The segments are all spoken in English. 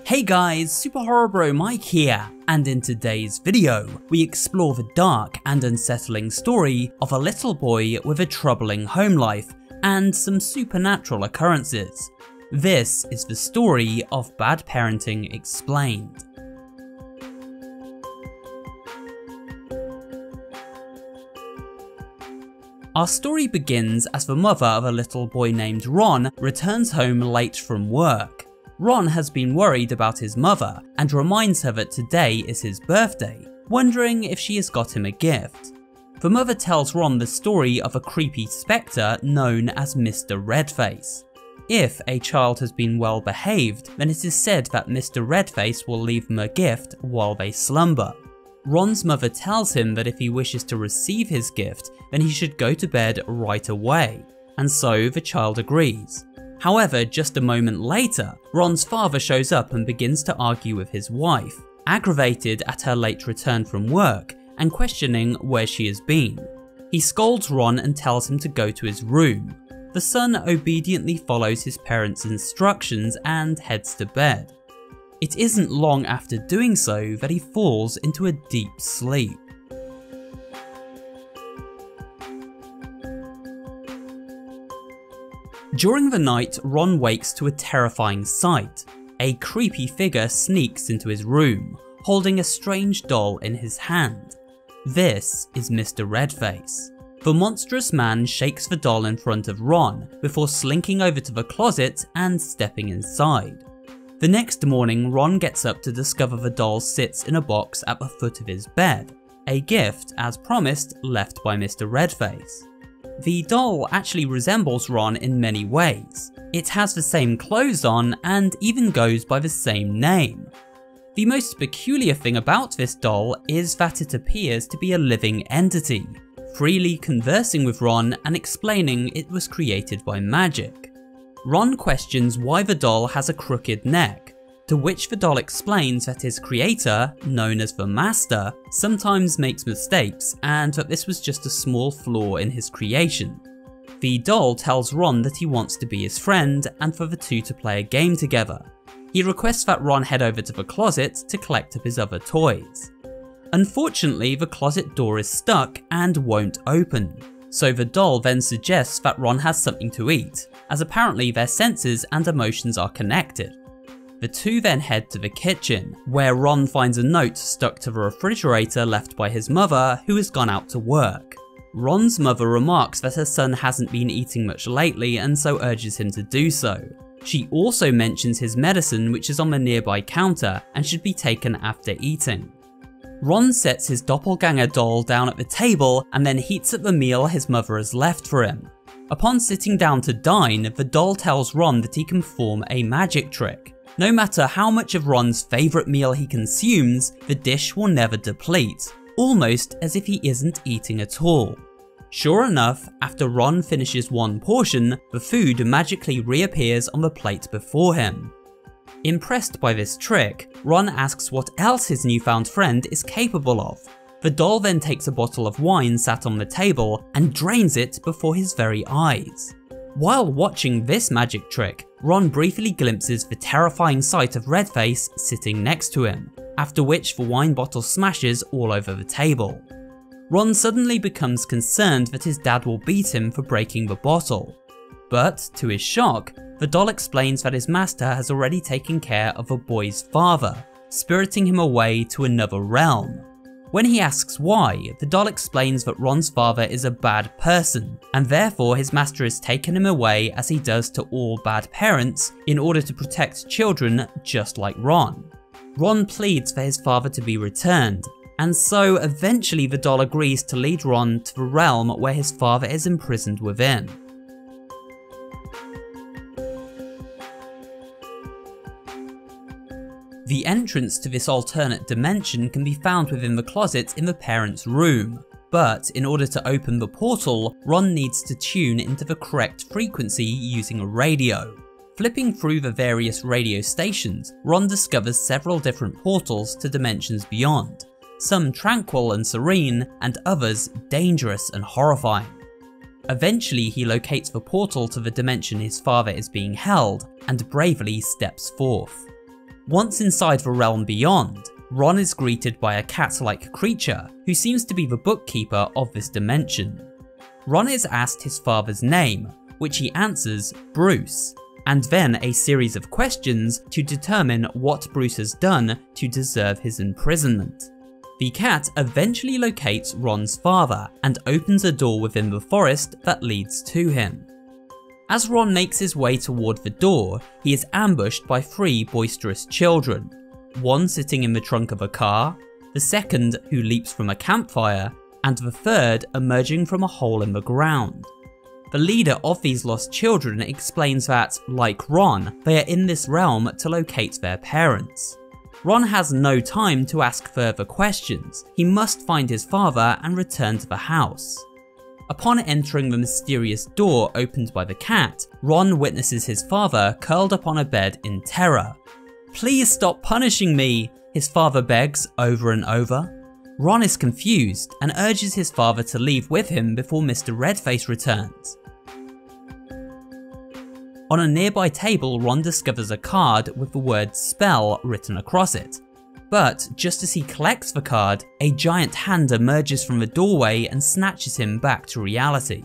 Hey guys, SuperHorrorBro Mike here, and in today's video, we explore the dark and unsettling story of a little boy with a troubling home life and some supernatural occurrences. This is the story of Bad Parenting Explained. Our story begins as the mother of a little boy named Ron returns home late from work. Ron has been worried about his mother and reminds her that today is his birthday, wondering if she has got him a gift. The mother tells Ron the story of a creepy spectre known as Mr. Redface. If a child has been well behaved, then it is said that Mr. Redface will leave them a gift while they slumber. Ron's mother tells him that if he wishes to receive his gift, then he should go to bed right away, and so the child agrees. However, just a moment later, Ron's father shows up and begins to argue with his wife, aggravated at her late return from work and questioning where she has been. He scolds Ron and tells him to go to his room. The son obediently follows his parents' instructions and heads to bed. It isn't long after doing so that he falls into a deep sleep. During the night, Ron wakes to a terrifying sight. A creepy figure sneaks into his room, holding a strange doll in his hand. This is Mr. Redface. The monstrous man shakes the doll in front of Ron before slinking over to the closet and stepping inside. The next morning, Ron gets up to discover the doll sits in a box at the foot of his bed, a gift, as promised, left by Mr. Redface. The doll actually resembles Ron in many ways. It has the same clothes on and even goes by the same name. The most peculiar thing about this doll is that it appears to be a living entity, freely conversing with Ron and explaining it was created by magic. Ron questions why the doll has a crooked neck, to which the doll explains that his creator, known as the Master, sometimes makes mistakes and that this was just a small flaw in his creation. The doll tells Ron that he wants to be his friend and for the two to play a game together. He requests that Ron head over to the closet to collect up his other toys. Unfortunately, the closet door is stuck and won't open, so the doll then suggests that Ron has something to eat, as apparently their senses and emotions are connected. The two then head to the kitchen, where Ron finds a note stuck to the refrigerator left by his mother, who has gone out to work. Ron's mother remarks that her son hasn't been eating much lately and so urges him to do so. She also mentions his medicine, which is on the nearby counter and should be taken after eating. Ron sets his doppelganger doll down at the table and then heats up the meal his mother has left for him. Upon sitting down to dine, the doll tells Ron that he can perform a magic trick. No matter how much of Ron's favourite meal he consumes, the dish will never deplete, almost as if he isn't eating at all. Sure enough, after Ron finishes one portion, the food magically reappears on the plate before him. Impressed by this trick, Ron asks what else his newfound friend is capable of. The doll then takes a bottle of wine sat on the table and drains it before his very eyes. While watching this magic trick, Ron briefly glimpses the terrifying sight of Redface sitting next to him, after which the wine bottle smashes all over the table. Ron suddenly becomes concerned that his dad will beat him for breaking the bottle. But, to his shock, the doll explains that his master has already taken care of the boy's father, spiriting him away to another realm. When he asks why, the doll explains that Ron's father is a bad person, and therefore his master has taken him away as he does to all bad parents in order to protect children just like Ron. Ron pleads for his father to be returned, and so eventually the doll agrees to lead Ron to the realm where his father is imprisoned within. The entrance to this alternate dimension can be found within the closet in the parents' room, but in order to open the portal, Ron needs to tune into the correct frequency using a radio. Flipping through the various radio stations, Ron discovers several different portals to dimensions beyond, some tranquil and serene, and others dangerous and horrifying. Eventually he locates the portal to the dimension his father is being held, and bravely steps forth. Once inside the realm beyond, Ron is greeted by a cat-like creature who seems to be the bookkeeper of this dimension. Ron is asked his father's name, which he answers Bruce, and then a series of questions to determine what Bruce has done to deserve his imprisonment. The cat eventually locates Ron's father and opens a door within the forest that leads to him. As Ron makes his way toward the door, he is ambushed by 3 boisterous children, one sitting in the trunk of a car, the second who leaps from a campfire, and the third emerging from a hole in the ground. The leader of these lost children explains that, like Ron, they are in this realm to locate their parents. Ron has no time to ask further questions. He must find his father and return to the house. Upon entering the mysterious door opened by the cat, Ron witnesses his father curled up on a bed in terror. "Please stop punishing me," his father begs over and over. Ron is confused and urges his father to leave with him before Mr. Redface returns. On a nearby table, Ron discovers a card with the word "spell" written across it. But just as he collects the card, a giant hand emerges from the doorway and snatches him back to reality.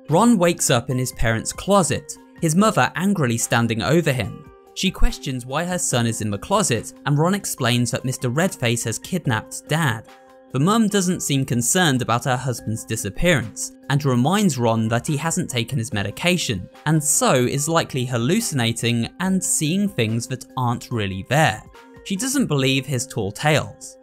Ron wakes up in his parents' closet, his mother angrily standing over him. She questions why her son is in the closet, and Ron explains that Mr. Redface has kidnapped Dad. The mum doesn't seem concerned about her husband's disappearance, and reminds Ron that he hasn't taken his medication, and so is likely hallucinating and seeing things that aren't really there. She doesn't believe his tall tales.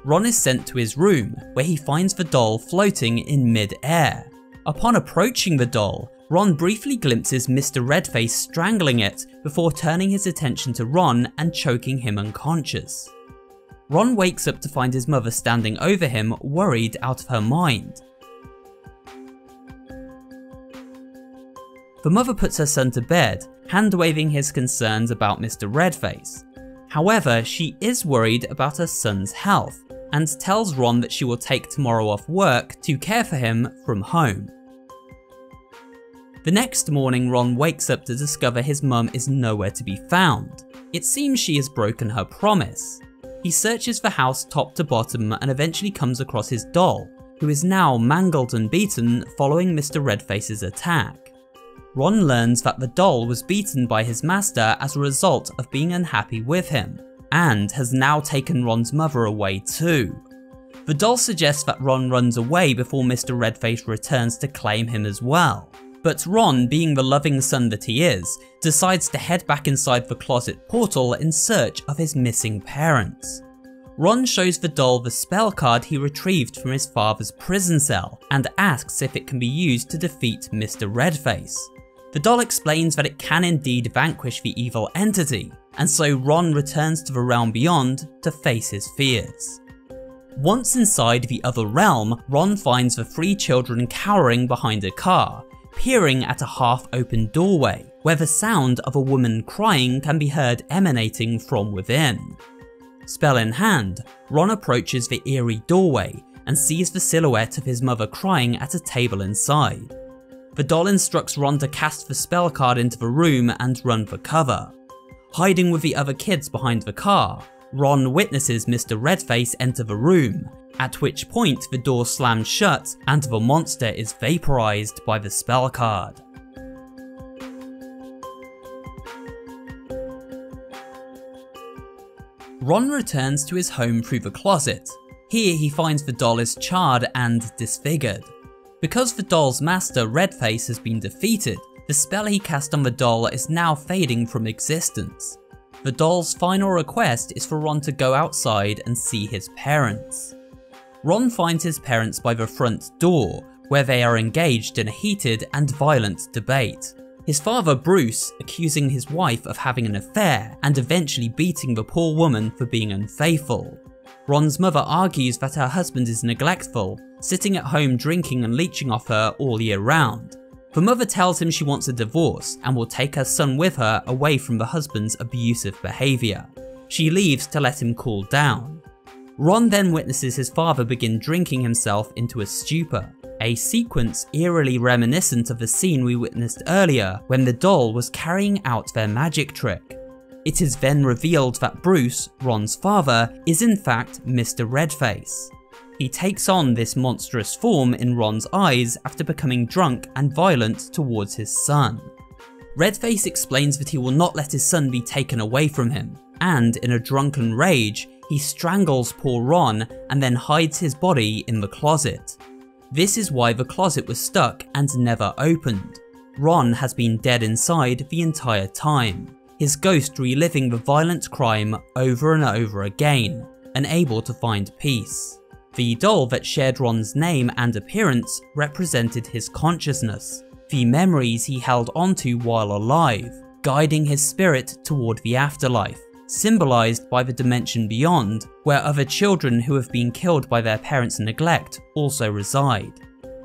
Ron is sent to his room, where he finds the doll floating in mid-air. Upon approaching the doll, Ron briefly glimpses Mr. Redface strangling it before turning his attention to Ron and choking him unconscious. Ron wakes up to find his mother standing over him, worried out of her mind. The mother puts her son to bed, hand-waving his concerns about Mr. Redface. However, she is worried about her son's health, and tells Ron that she will take tomorrow off work to care for him from home. The next morning, Ron wakes up to discover his mum is nowhere to be found. It seems she has broken her promise. He searches the house top to bottom and eventually comes across his doll, who is now mangled and beaten following Mr. Redface's attack. Ron learns that the doll was beaten by his master as a result of being unhappy with him, and has now taken Ron's mother away too. The doll suggests that Ron runs away before Mr. Redface returns to claim him as well. But Ron, being the loving son that he is, decides to head back inside the closet portal in search of his missing parents. Ron shows the doll the spell card he retrieved from his father's prison cell, and asks if it can be used to defeat Mr. Redface. The doll explains that it can indeed vanquish the evil entity, and so Ron returns to the realm beyond to face his fears. Once inside the other realm, Ron finds the 3 children cowering behind a car, peering at a half-open doorway, where the sound of a woman crying can be heard emanating from within. Spell in hand, Ron approaches the eerie doorway and sees the silhouette of his mother crying at a table inside. The doll instructs Ron to cast the spell card into the room and run for cover. Hiding with the other kids behind the car, Ron witnesses Mr. Redface enter the room, at which point the door slams shut and the monster is vaporized by the spell card. Ron returns to his home through the closet. Here he finds the doll is charred and disfigured. Because the doll's master, Redface, has been defeated, the spell he cast on the doll is now fading from existence. The doll's final request is for Ron to go outside and see his parents. Ron finds his parents by the front door, where they are engaged in a heated and violent debate. His father, Bruce, accusing his wife of having an affair and eventually beating the poor woman for being unfaithful. Ron's mother argues that her husband is neglectful, sitting at home drinking and leeching off her all year round. The mother tells him she wants a divorce and will take her son with her away from the husband's abusive behaviour. She leaves to let him cool down. Ron then witnesses his father begin drinking himself into a stupor, a sequence eerily reminiscent of the scene we witnessed earlier when the doll was carrying out their magic trick. It is then revealed that Bruce, Ron's father, is in fact Mr. Redface. He takes on this monstrous form in Ron's eyes after becoming drunk and violent towards his son. Redface explains that he will not let his son be taken away from him, and in a drunken rage, he strangles poor Ron and then hides his body in the closet. This is why the closet was stuck and never opened. Ron has been dead inside the entire time, his ghost reliving the violent crime over and over again, unable to find peace. The doll that shared Ron's name and appearance represented his consciousness, the memories he held onto while alive, guiding his spirit toward the afterlife, symbolized by the dimension beyond, where other children who have been killed by their parents' neglect also reside.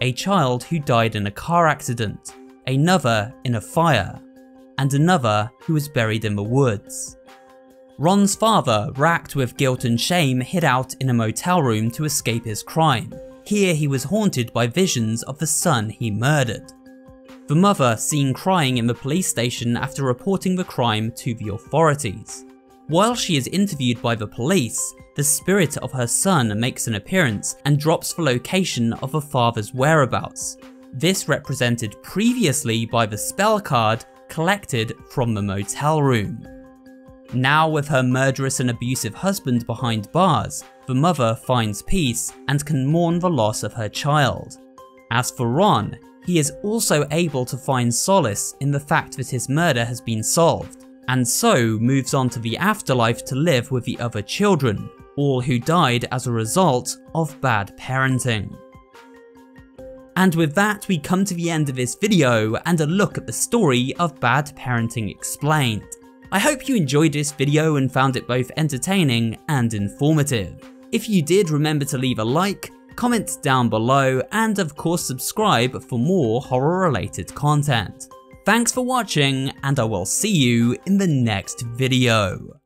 A child who died in a car accident, another in a fire, and another who was buried in the woods. Ron's father, racked with guilt and shame, hid out in a motel room to escape his crime. Here he was haunted by visions of the son he murdered. The mother seen crying in the police station after reporting the crime to the authorities. While she is interviewed by the police, the spirit of her son makes an appearance and drops the location of the father's whereabouts. This represented previously by the spell card collected from the motel room. Now with her murderous and abusive husband behind bars, the mother finds peace and can mourn the loss of her child. As for Ron, he is also able to find solace in the fact that his murder has been solved, and so moves on to the afterlife to live with the other children, all who died as a result of bad parenting. And with that, we come to the end of this video and a look at the story of Bad Parenting Explained. I hope you enjoyed this video and found it both entertaining and informative. If you did, remember to leave a like, comment down below, and of course subscribe for more horror related content. Thanks for watching, and I will see you in the next video.